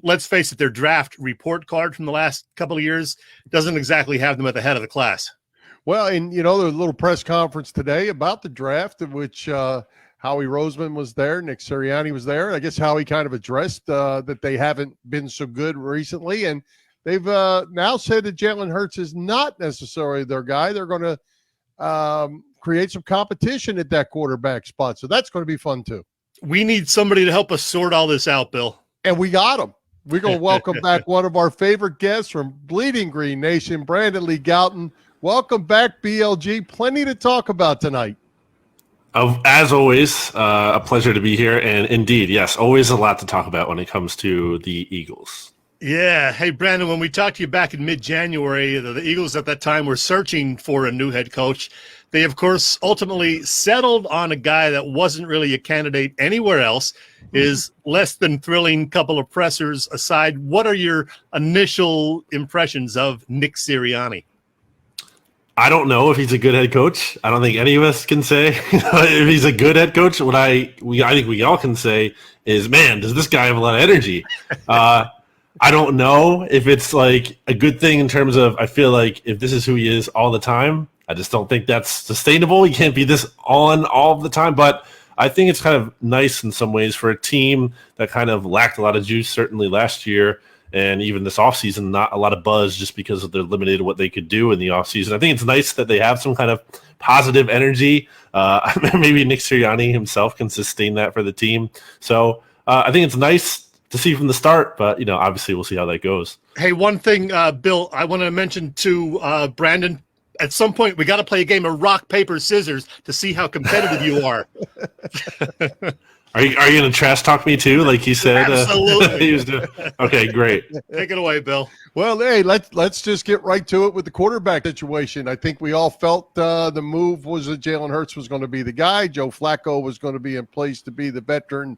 let's face it, their draft report card from the last couple of years doesn't exactly have them at the head of the class. Well, and, there's a little press conference today about the draft, in which Howie Roseman was there, Nick Sirianni was there. I guess Howie kind of addressed that they haven't been so good recently, and they've now said that Jalen Hurts is not necessarily their guy. They're going to create some competition at that quarterback spot, so that's going to be fun too. We need somebody to help us sort all this out, Bill. And we got him. We're going to welcome back one of our favorite guests from Bleeding Green Nation, Brandon Lee Gouton. Welcome back, BLG. Plenty to talk about tonight. As always, a pleasure to be here. And indeed, yes, always a lot to talk about when it comes to the Eagles. Yeah. Hey, Brandon, when we talked to you back in mid-January, the Eagles at that time were searching for a new head coach. They, of course, ultimately settled on a guy that wasn't really a candidate anywhere else. Is less than thrilling couple of pressers aside, what are your initial impressions of Nick Sirianni? I don't know if he's a good head coach. I don't think any of us can say if he's a good head coach. What I think we all can say is, man, does this guy have a lot of energy? I don't know if it's like a good thing in terms of, I feel like if this is who he is all the time, I just don't think that's sustainable. He can't be this on all the time, but I think it's kind of nice in some ways for a team that kind of lacked a lot of juice, certainly last year. And even this offseason, not a lot of buzz just because of they're limited what they could do in the offseason. I think it's nice that they have some kind of positive energy. Maybe Nick Sirianni himself can sustain that for the team. So I think it's nice to see from the start, but, obviously we'll see how that goes. Hey, one thing, Bill, I want to mention to Brandon, at some point we got to play a game of rock, paper, scissors to see how competitive you are. Are you going to trash talk me too, like he said? Absolutely. He was doing? Okay, great. Take it away, Bill. Well, hey, let's just get right to it with the quarterback situation. I think we all felt the move was that Jalen Hurts was going to be the guy. Joe Flacco was going to be in place to be the veteran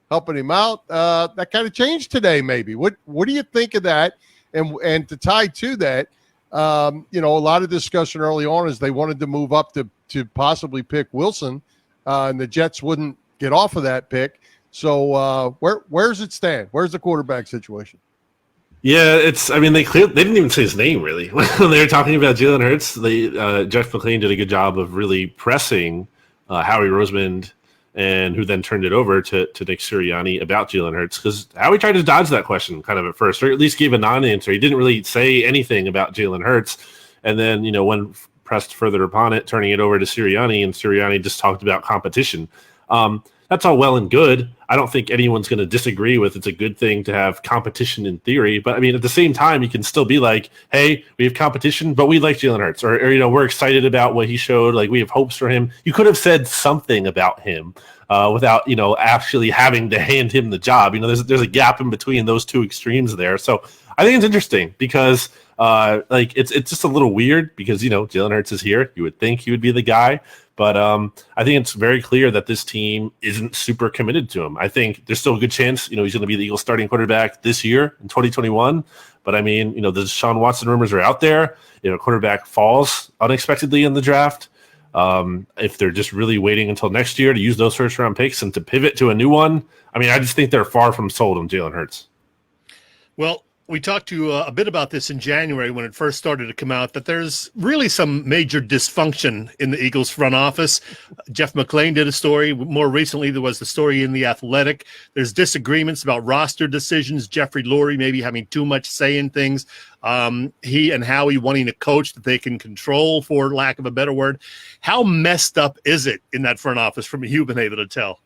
helping him out. That kind of changed today, maybe. What do you think of that? And to tie to that, a lot of discussion early on is they wanted to move up to possibly pick Wilson, and the Jets wouldn't get off of that pick. So where's it stand? Where's the quarterback situation? Yeah, they didn't even say his name really when they were talking about Jalen Hurts. Jeff McClain did a good job of really pressing Howie Roseman, and who then turned it over to Nick Sirianni about Jalen Hurts, because Howie tried to dodge that question kind of at first, or at least gave a non-answer. He didn't really say anything about Jalen Hurts, and then when pressed further upon it, turning it over to Sirianni, and Sirianni just talked about competition. That's all well and good. I don't think anyone's going to disagree with it's a good thing to have competition in theory. But, at the same time, you can still be like, hey, we have competition, but we like Jalen Hurts. Or we're excited about what he showed. Like, we have hopes for him. You could have said something about him without, actually having to hand him the job. There's a gap in between those two extremes there. So I think it's interesting because it's just a little weird because, Jalen Hurts is here. You would think he would be the guy. But I think it's very clear that this team isn't super committed to him. I think there's still a good chance, he's going to be the Eagles starting quarterback this year in 2021. But the Deshaun Watson rumors are out there. Quarterback falls unexpectedly in the draft. If they're just really waiting until next year to use those first round picks and to pivot to a new one, I just think they're far from sold on Jalen Hurts. Well, we talked to you a bit about this in January when it first started to come out, that there's really some major dysfunction in the Eagles front office. Jeff McClain did a story. More recently, there was the story in The Athletic. There's disagreements about roster decisions. Jeffrey Lurie maybe having too much say in things. He and Howie wanting a coach that they can control, for lack of a better word. How messed up is it in that front office from you've been able to tell?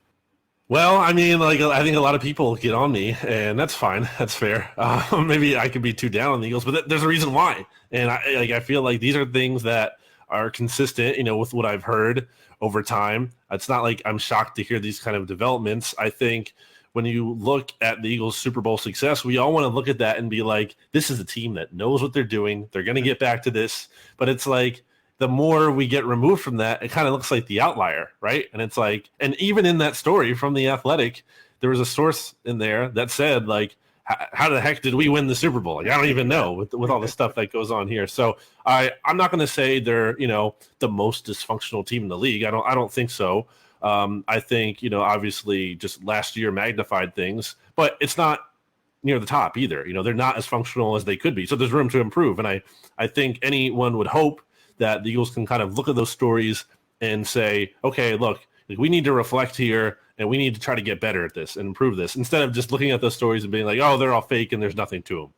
Well, I think a lot of people get on me, and that's fine. That's fair. Maybe I could be too down on the Eagles, but there's a reason why. And I feel like these are things that are consistent, with what I've heard over time. It's not like I'm shocked to hear these kind of developments. I think when you look at the Eagles' Super Bowl success, we all want to look at that and be like, this is a team that knows what they're doing. They're going to get back to this. But it's like, the more we get removed from that, it kind of looks like the outlier, right? And it's like, and even in that story from The Athletic, there was a source in there that said, like, how the heck did we win the Super Bowl? Like, I don't even know with all the stuff that goes on here. So I'm not going to say they're, the most dysfunctional team in the league. I don't think so. I think, obviously just last year magnified things, but it's not near the top either. They're not as functional as they could be. So there's room to improve. And I think anyone would hope that the Eagles can kind of look at those stories and say, okay, look, we need to reflect here and we need to try to get better at this and improve this instead of just looking at those stories and being like, oh, they're all fake and there's nothing to them.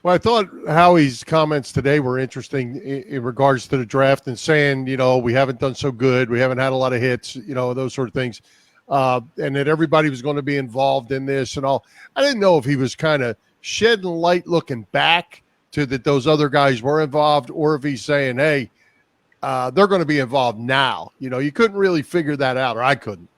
Well, I thought Howie's comments today were interesting in regards to the draft and saying, we haven't done so good. We haven't had a lot of hits, those sort of things. And that everybody was going to be involved in this and all. I didn't know if he was kind of shedding light looking back to that those other guys were involved, or if he's saying, hey, they're going to be involved now. You couldn't really figure that out, or I couldn't.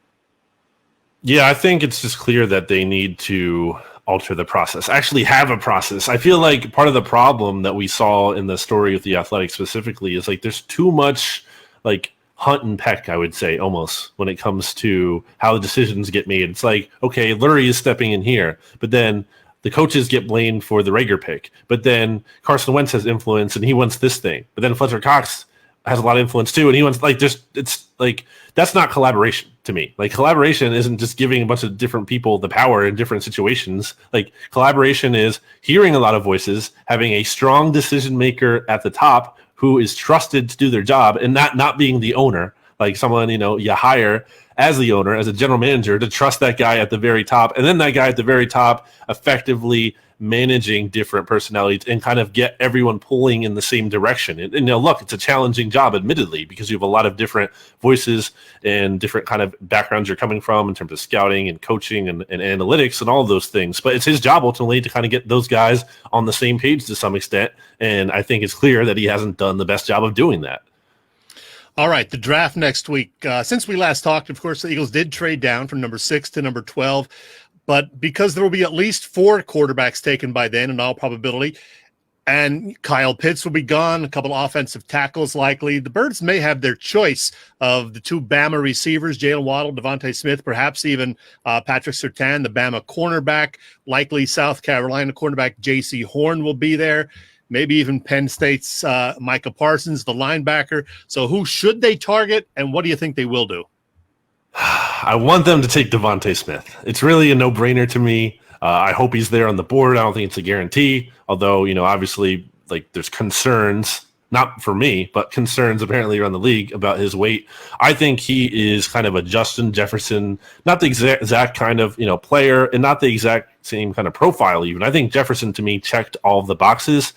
Yeah, I think it's just clear that they need to alter the process, actually have a process. I feel like part of the problem that we saw in the story with the Athletic specifically is like there's too much like hunt and peck, I would say, almost when it comes to how the decisions get made. It's like, okay, Lurie is stepping in here, but then the coaches get blamed for the Rager pick, but then Carson Wentz has influence and he wants this thing, but then Fletcher Cox has a lot of influence too, and he wants it's like that's not collaboration to me. Like collaboration isn't just giving a bunch of different people the power in different situations. Like collaboration is hearing a lot of voices, having a strong decision maker at the top who is trusted to do their job, and not being the owner, like someone you hire as the owner, as a general manager, to trust that guy at the very top, and then that guy at the very top effectively managing different personalities and kind of get everyone pulling in the same direction. And look, it's a challenging job, admittedly, because you have a lot of different voices and different kind of backgrounds you're coming from in terms of scouting and coaching and analytics and all of those things. But it's his job ultimately to kind of get those guys on the same page to some extent. And I think it's clear that he hasn't done the best job of doing that. All right, the draft next week. Since we last talked, of course, the Eagles did trade down from number 6 to number 12. But because there will be at least 4 quarterbacks taken by then in all probability, and Kyle Pitts will be gone, a couple offensive tackles likely, the Birds may have their choice of the 2 Bama receivers, Jalen Waddle, Devontae Smith, perhaps even Patrick Surtain, the Bama cornerback, likely South Carolina cornerback J.C. Horn will be there, maybe even Penn State's Micah Parsons, the linebacker. So who should they target, and what do you think they will do? I want them to take Devontae Smith. It's really a no-brainer to me. I hope he's there on the board. I don't think it's a guarantee, although, obviously, like there's concerns, not for me, but concerns apparently around the league about his weight. I think he is kind of a Justin Jefferson, not the exact kind of, player and not the exact same kind of profile even. I think Jefferson, to me, checked all of the boxes.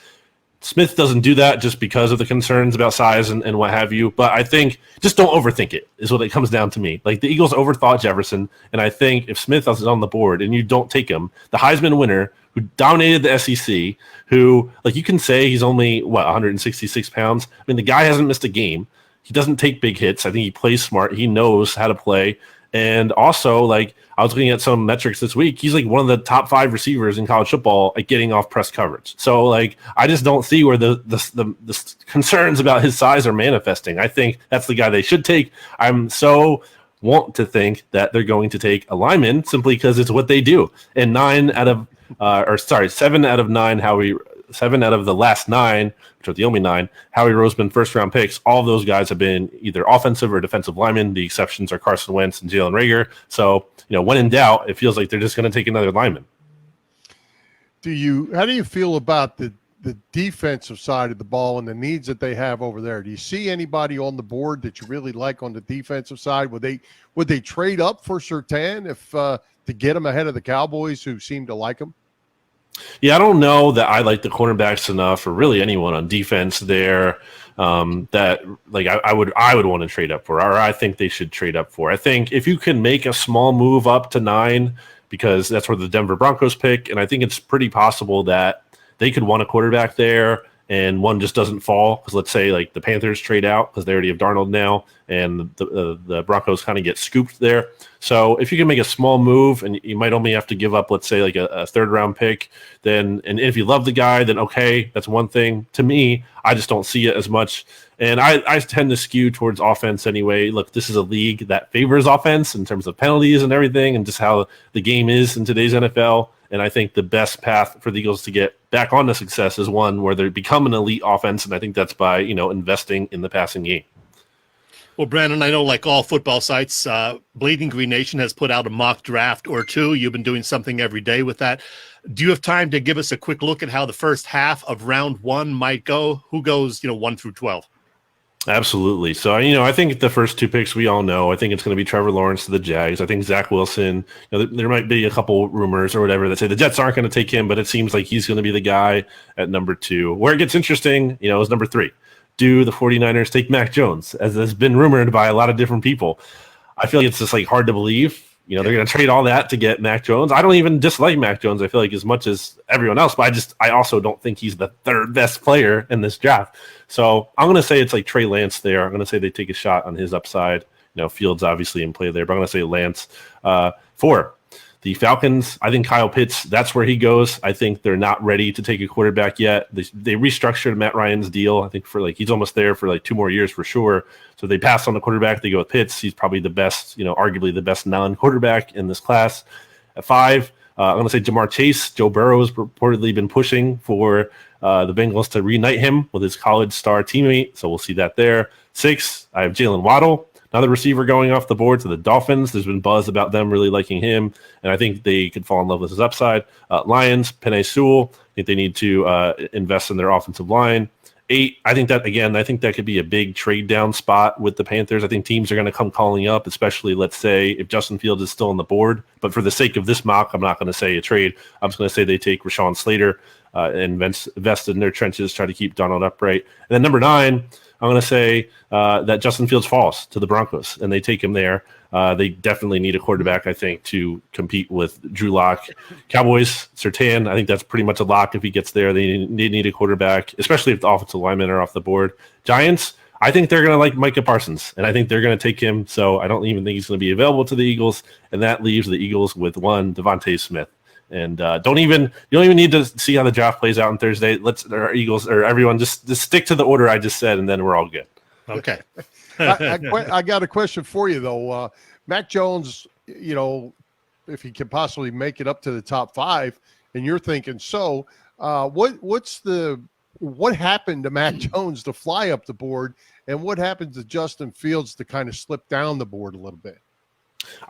Smith doesn't do that just because of the concerns about size and what have you. But I think just don't overthink it is what it comes down to me. Like the Eagles overthought Jefferson. And I think if Smith is on the board and you don't take him, the Heisman winner who dominated the SEC, who like you can say he's only 166 pounds. I mean, the guy hasn't missed a game. He doesn't take big hits. I think he plays smart. He knows how to play. And also, like, I was looking at some metrics this week. He's like one of the top 5 receivers in college football at getting off press coverage. So, like, I just don't see where the concerns about his size are manifesting. I think that's the guy they should take. I'm so want to think that they're going to take a lineman simply because it's what they do. And 7 out of 9, 7 out of the last 9, which are the only 9, Howie Roseman first-round picks, all of those guys have been either offensive or defensive linemen. The exceptions are Carson Wentz and Jalen Rager. So, when in doubt, it feels like they're just going to take another lineman. How do you feel about the defensive side of the ball and the needs that they have over there? Do you see anybody on the board that you really like on the defensive side? Would they trade up for Surtain if to get him ahead of the Cowboys who seem to like him? Yeah, I don't know that I like the cornerbacks enough, or really anyone on defense there, that like I would want to trade up for, or I think they should trade up for. I think if you can make a small move up to 9, because that's where the Denver Broncos pick, and I think it's pretty possible that they could want a quarterback there, and one just doesn't fall, because let's say like the Panthers trade out because they already have Darnold now, and the Broncos kind of get scooped there. So if you can make a small move and you might only have to give up, let's say like a 3rd round pick, then, and if you love the guy, then okay, that's one thing. To me, I just don't see it as much. And I tend to skew towards offense anyway. Look, this is a league that favors offense in terms of penalties and everything, and just how the game is in today's NFL. And I think the best path for the Eagles to get back on to success is one where they become an elite offense, and I think that's by investing in the passing game. Well, Brandon, I know like all football sites, Bleeding Green Nation has put out a mock draft or two. You've been doing something every day with that. Do you have time to give us a quick look at how the first half of round one might go? Who goes, 1 through 12? Absolutely. So, I think the first two picks we all know. I think it's going to be Trevor Lawrence to the Jags. I think Zach Wilson, there might be a couple rumors or whatever that say the Jets aren't going to take him, but it seems like he's going to be the guy at number 2. Where it gets interesting, is number 3. Do the 49ers take Mac Jones, as has been rumored by a lot of different people? I feel like it's just like hard to believe. They're going to trade all that to get Mac Jones. I don't even dislike Mac Jones, I feel like, as much as everyone else, but I also don't think he's the third best player in this draft. So I'm going to say it's like Trey Lance there. I'm going to say they take a shot on his upside. Fields obviously in play there, but I'm going to say Lance. 4, the Falcons, I think Kyle Pitts, that's where he goes. I think they're not ready to take a quarterback yet. They restructured Matt Ryan's deal. I think he's almost there for 2 more years for sure. So they pass on the quarterback. They go with Pitts. He's probably the best, arguably the best non-quarterback in this class. At 5, I'm going to say Jamar Chase. Joe Burrow has reportedly been pushing for the Bengals to reunite him with his college star teammate. So we'll see that there. 6, I have Jalen Waddle, another receiver going off the board to the Dolphins. There's been buzz about them really liking him, and I think they could fall in love with his upside. Lions, Penei Sewell. I think they need to invest in their offensive line. 8, I think that could be a big trade down spot with the Panthers. I think teams are going to come calling up, especially, let's say, if Justin Fields is still on the board. But for the sake of this mock, I'm not going to say a trade. I'm just going to say they take Rashawn Slater and invest in their trenches, try to keep Donald upright. And then number 9, I'm going to say that Justin Fields falls to the Broncos, and they take him there. They definitely need a quarterback, I think, to compete with Drew Lock. Cowboys, Surtain, I think that's pretty much a lock if he gets there. They need a quarterback, especially if the offensive linemen are off the board. Giants, I think they're going to like Micah Parsons, and I think they're going to take him, so I don't even think he's going to be available to the Eagles, and that leaves the Eagles with 1, Devontae Smith. And you don't even need to see how the draft plays out on Thursday. Our Eagles or everyone just stick to the order I just said, and then we're all good. Okay. I got a question for you though. Mac Jones, if he can possibly make it up to the top 5, and you're thinking so, what happened to Mac Jones to fly up the board, and what happened to Justin Fields to kind of slip down the board a little bit?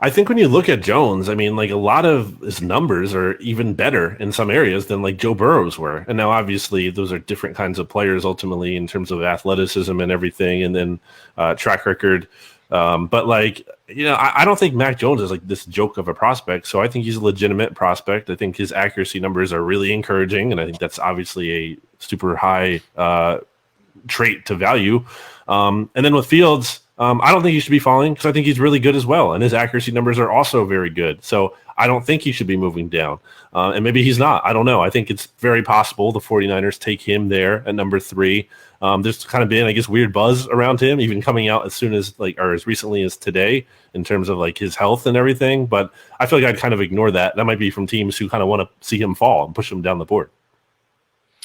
I think when you look at Jones, a lot of his numbers are even better in some areas than Joe Burrow's were. And now obviously those are different kinds of players ultimately in terms of athleticism and everything, and then track record. But I don't think Mac Jones is this joke of a prospect. So I think he's a legitimate prospect. I think his accuracy numbers are really encouraging. And I think that's obviously a super high trait to value. And then with Fields, I don't think he should be falling because I think he's really good as well. And his accuracy numbers are also very good. So I don't think he should be moving down. And maybe he's not. I don't know. I think it's very possible the 49ers take him there at number 3. There's kind of been, I guess, weird buzz around him, even coming out as soon as or as recently as today in terms of his health and everything. But I feel like I'd kind of ignore that. That might be from teams who kind of want to see him fall and push him down the board.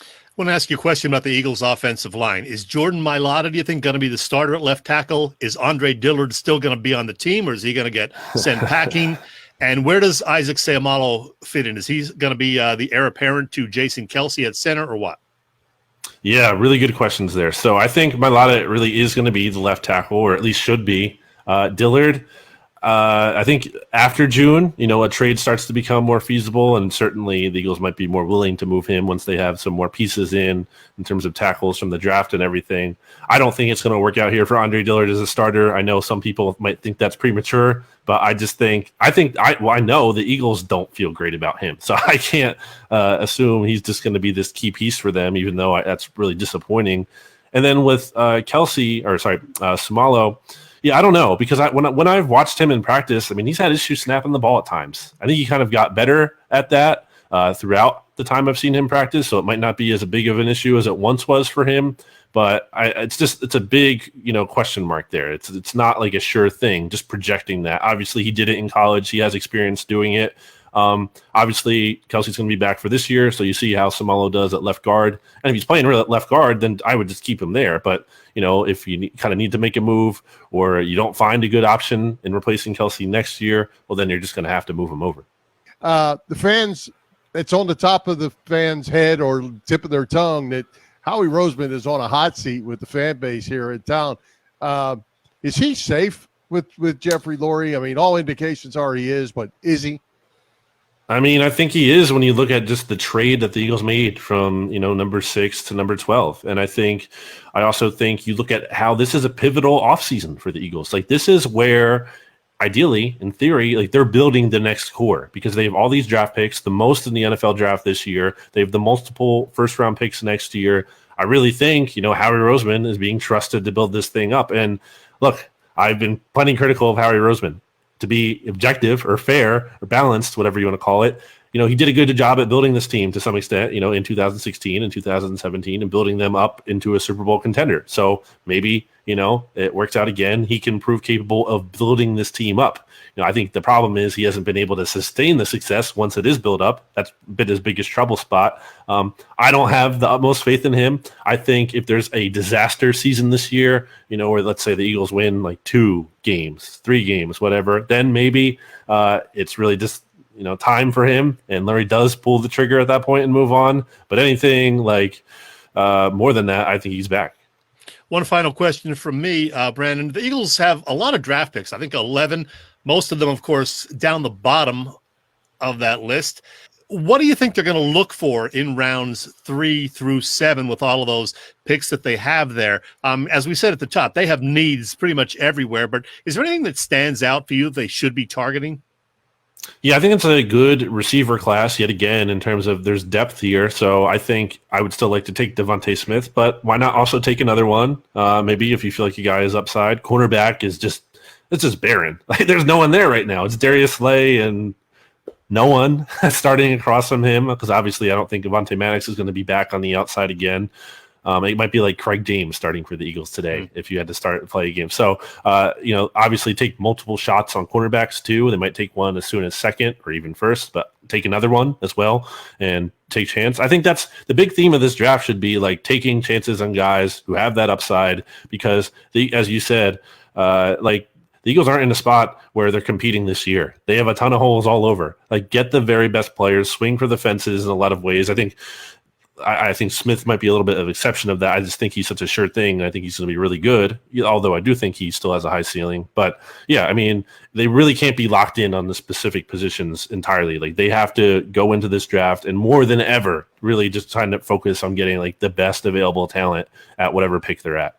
I want to ask you a question about the Eagles' offensive line. Is Jordan Mailata, do you think, going to be the starter at left tackle? Is Andre Dillard still going to be on the team, or is he going to get sent packing? And where does Isaac Seumalo fit in? Is he going to be the heir apparent to Jason Kelce at center, or what? Yeah, really good questions there. So I think Mailata really is going to be the left tackle, or at least should be. Dillard, I think after June, a trade starts to become more feasible, and certainly the Eagles might be more willing to move him once they have some more pieces in terms of tackles from the draft and everything. I don't think it's going to work out here for Andre Dillard as a starter. I know some people might think that's premature, but I know the Eagles don't feel great about him, so I can't assume he's just going to be this key piece for them, even though that's really disappointing. And then with Seumalo. Yeah, I don't know, because when I've watched him in practice, he's had issues snapping the ball at times. I think he kind of got better at that throughout the time I've seen him practice, so it might not be as big of an issue as it once was for him. But it's a big question mark there. It's not a sure thing. Just projecting that. Obviously, he did it in college. He has experience doing it. Obviously, Kelsey's going to be back for this year, so you see how Seumalo does at left guard. And if he's playing at left guard, then I would just keep him there. But if you kind of need to make a move, or you don't find a good option in replacing Kelsey next year, well, then you're just going to have to move him over. The fans, it's on the top of the fans' head or tip of their tongue that Howie Roseman is on a hot seat with the fan base here in town. Is he safe with Jeffrey Lurie? I mean, all indications are he is, but is he? I mean, I think he is when you look at just the trade that the Eagles made from, number 6 to number 12. And I also think you look at how this is a pivotal offseason for the Eagles. Like, this is where, ideally, in theory, like, they're building the next core because they have all these draft picks, the most in the NFL draft this year. They have the multiple first-round picks next year. I really think, Howie Roseman is being trusted to build this thing up. And look, I've been plenty critical of Howie Roseman. To be objective or fair or balanced, whatever you want to call it, he did a good job at building this team to some extent, in 2016 and 2017 and building them up into a Super Bowl contender. So maybe, it works out again. He can prove capable of building this team up. I think the problem is he hasn't been able to sustain the success once it is built up. That's been his biggest trouble spot. I don't have the utmost faith in him. I think if there's a disaster season this year, where let's say the Eagles win like 2 games, 3 games, whatever, then maybe it's really just, time for him. And Larry does pull the trigger at that point and move on. But anything like more than that, I think he's back. One final question from me, Brandon. The Eagles have a lot of draft picks. I think 11, most of them, of course, down the bottom of that list. What do you think they're going to look for in rounds 3 through 7 with all of those picks that they have there? As we said at the top, they have needs pretty much everywhere, but is there anything that stands out for you they should be targeting? Yeah, I think it's a good receiver class yet again in terms of there's depth here. So I think I would still like to take Devontae Smith, but why not also take another one? Maybe if you feel like your guy is upside. Cornerback is just barren. Like, there's no one there right now. It's Darius Slay and no one starting across from him because obviously I don't think Avonte Maddox is going to be back on the outside again. It might be like Craig James starting for the Eagles today if you had to start and play a game. So, obviously take multiple shots on cornerbacks too. They might take one as soon as second or even first, but take another one as well and take chance. I think that's the big theme of this draft should be like taking chances on guys who have that upside because as you said, the Eagles aren't in a spot where they're competing this year. They have a ton of holes all over. Like, get the very best players, swing for the fences in a lot of ways. I think Smith might be a little bit of an exception of that. I just think he's such a sure thing. I think he's going to be really good, although I do think he still has a high ceiling. But, yeah, I mean, they really can't be locked in on the specific positions entirely. Like, they have to go into this draft and more than ever really just trying to focus on getting, like, the best available talent at whatever pick they're at.